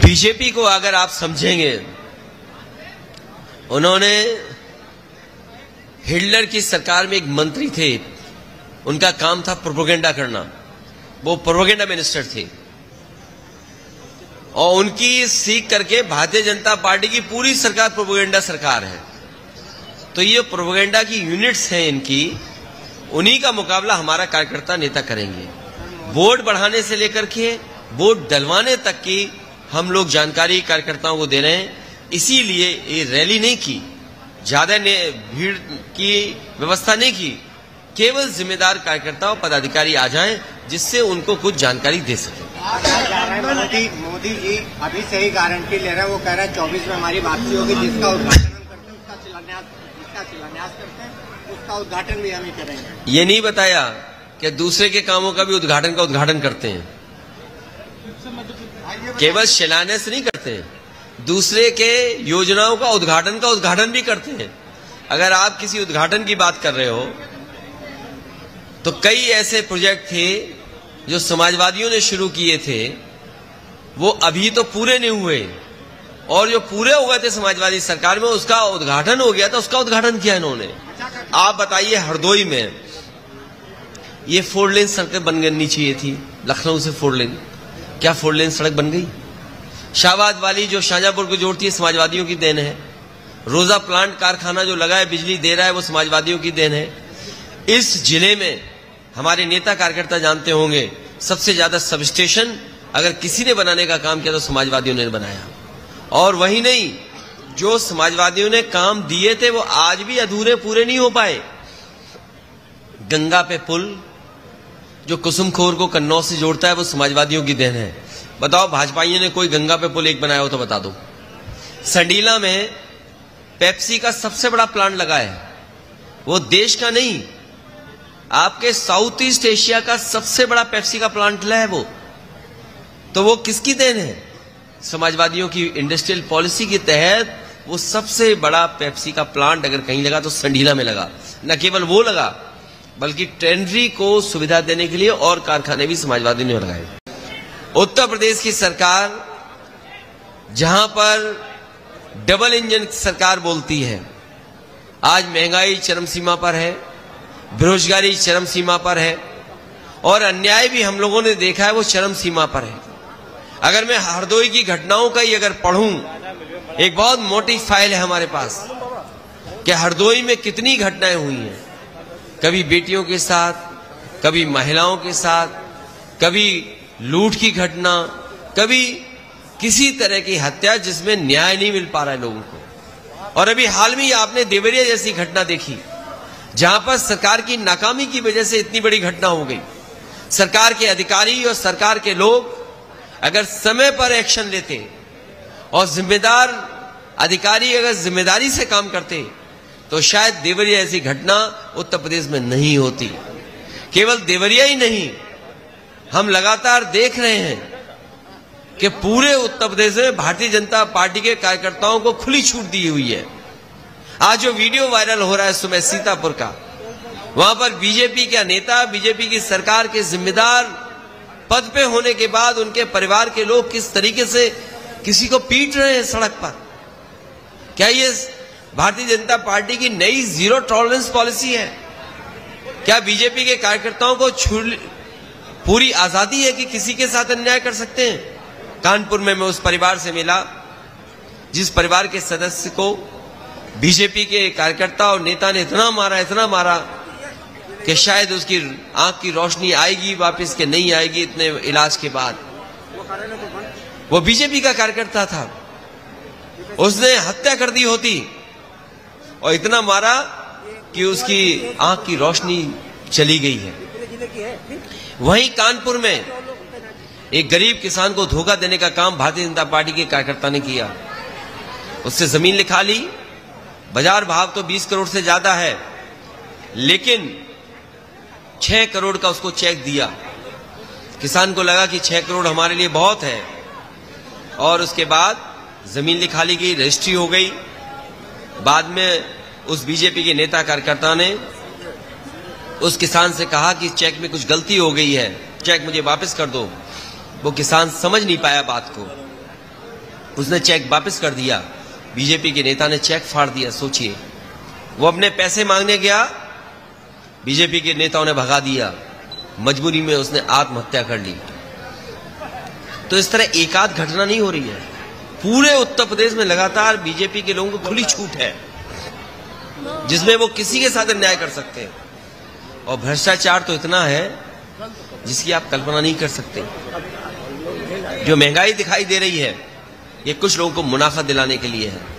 BJP को अगर आप समझेंगे, उन्होंने हिटलर की सरकार में एक मंत्री थे, उनका काम था प्रोपेगेंडा करना, वो प्रोपेगेंडा मिनिस्टर थे, और उनकी सीख करके भारतीय जनता पार्टी की पूरी सरकार प्रोपेगेंडा सरकार है। तो ये प्रोपेगेंडा की यूनिट्स हैं इनकी, उन्हीं का मुकाबला हमारा कार्यकर्ता नेता करेंगे। वोट बढ़ाने से लेकर के वोट डलवाने तक की हम लोग जानकारी कार्यकर्ताओं को दे रहे हैं। इसीलिए ये रैली नहीं की, ज्यादा भीड़ की व्यवस्था नहीं की, केवल जिम्मेदार कार्यकर्ता और पदाधिकारी आ जाएं जिससे उनको कुछ जानकारी दे सके। मोदी जी अभी से ही गारंटी ले रहे हैं, वो कह रहे हैं 24 में हमारी वापसी होगी, जिसका उद्घाटन हम करते हैं उसका शिलान्यास करते हैं, उसका उद्घाटन भी हम ही करेंगे। ये नहीं बताया कि दूसरे के कामों का भी उद्घाटन करते हैं, केवल शिलान्यास नहीं करते हैं, दूसरे के योजनाओं का उद्घाटन भी करते हैं। अगर आप किसी उद्घाटन की बात कर रहे हो तो कई ऐसे प्रोजेक्ट थे जो समाजवादियों ने शुरू किए थे, वो अभी तो पूरे नहीं हुए, और जो पूरे हो गए थे समाजवादी सरकार में उसका उद्घाटन हो गया था, उसका उद्घाटन किया इन्होंने। आप बताइए, हरदोई में ये 4 लेन सड़कें बननी चाहिए थी, लखनऊ से 4 लेन, क्या 4 लेन सड़क बन गई? शाहबाद वाली जो शाहजहांपुर को जोड़ती है समाजवादियों की देन है। रोजा प्लांट कारखाना जो लगा है, बिजली दे रहा है, वो समाजवादियों की देन है। इस जिले में हमारे नेता कार्यकर्ता जानते होंगे, सबसे ज्यादा सब स्टेशन अगर किसी ने बनाने का काम किया तो समाजवादियों ने बनाया। और वही नहीं, जो समाजवादियों ने काम दिए थे वो आज भी अधूरे पूरे नहीं हो पाए। गंगा पे पुल जो कुसुमखोर को कन्नौज से जोड़ता है, वो समाजवादियों की देन है। बताओ, भाजपाइयों ने कोई गंगा पे पुल एक बनाया हो तो बता दो। संडीला में पेप्सी का सबसे बड़ा प्लांट लगा है, वो देश का नहीं, आपके साउथ ईस्ट एशिया का सबसे बड़ा पेप्सी का प्लांट है वो। तो वो किसकी देन है? समाजवादियों की इंडस्ट्रियल पॉलिसी के तहत वो सबसे बड़ा पेप्सी का प्लांट अगर कहीं लगा तो संडीला में लगा। न केवल वो लगा, बल्कि टेंडरी को सुविधा देने के लिए और कारखाने भी समाजवादियों ने लगाए। उत्तर प्रदेश की सरकार, जहां पर डबल इंजन सरकार बोलती है, आज महंगाई चरम सीमा पर है, बेरोजगारी चरम सीमा पर है, और अन्याय भी हम लोगों ने देखा है वो चरम सीमा पर है। अगर मैं हरदोई की घटनाओं का ही अगर पढ़ूं, एक बहुत मोटी फाइल है हमारे पास कि हरदोई में कितनी घटनाएं हुई हैं, कभी बेटियों के साथ, कभी महिलाओं के साथ, कभी लूट की घटना, कभी किसी तरह की हत्या जिसमें न्याय नहीं मिल पा रहा है लोगों को। और अभी हाल में ही आपने देवरिया जैसी घटना देखी, जहां पर सरकार की नाकामी की वजह से इतनी बड़ी घटना हो गई। सरकार के अधिकारी और सरकार के लोग अगर समय पर एक्शन लेते और जिम्मेदार अधिकारी अगर जिम्मेदारी से काम करते तो शायद देवरिया ऐसी घटना उत्तर प्रदेश में नहीं होती। केवल देवरिया ही नहीं, हम लगातार देख रहे हैं कि पूरे उत्तर प्रदेश में भारतीय जनता पार्टी के कार्यकर्ताओं को खुली छूट दी हुई है। आज जो वीडियो वायरल हो रहा है सुबह सीतापुर का, वहां पर बीजेपी का नेता, बीजेपी की सरकार के जिम्मेदार पद पे होने के बाद उनके परिवार के लोग किस तरीके से किसी को पीट रहे हैं सड़क पर। क्या ये भारतीय जनता पार्टी की नई जीरो टॉलरेंस पॉलिसी है? क्या बीजेपी के कार्यकर्ताओं को पूरी आजादी है कि किसी के साथ अन्याय कर सकते हैं? कानपुर में मैं उस परिवार से मिला जिस परिवार के सदस्य को बीजेपी के कार्यकर्ता और नेता ने इतना मारा कि शायद उसकी आंख की रोशनी आएगी वापस के नहीं आएगी इतने इलाज के बाद। वो बीजेपी का कार्यकर्ता था, उसने हत्या कर दी होती, और इतना मारा कि उसकी आंख की रोशनी चली गई है। वहीं कानपुर में एक गरीब किसान को धोखा देने का काम भारतीय जनता पार्टी के कार्यकर्ता ने किया। उससे जमीन लिखा ली, बाजार भाव तो 20 करोड़ से ज्यादा है, लेकिन 6 करोड़ का उसको चेक दिया। किसान को लगा कि 6 करोड़ हमारे लिए बहुत है, और उसके बाद जमीन लिखा ली गई, रजिस्ट्री हो गई। बाद में उस बीजेपी के नेता कार्यकर्ता ने उस किसान से कहा कि चेक में कुछ गलती हो गई है, चेक मुझे वापस कर दो। वो किसान समझ नहीं पाया बात को, उसने चेक वापस कर दिया। बीजेपी के नेता ने चेक फाड़ दिया। सोचिए, वो अपने पैसे मांगने गया, बीजेपी के नेताओं ने भगा दिया, मजबूरी में उसने आत्महत्या कर ली। तो इस तरह एक आध घटना नहीं हो रही है, पूरे उत्तर प्रदेश में लगातार बीजेपी के लोगों को खुली छूट है जिसमें वो किसी के साथ अन्याय कर सकते हैं। और भ्रष्टाचार तो इतना है जिसकी आप कल्पना नहीं कर सकते। जो महंगाई दिखाई दे रही है, ये कुछ लोगों को मुनाफा दिलाने के लिए है।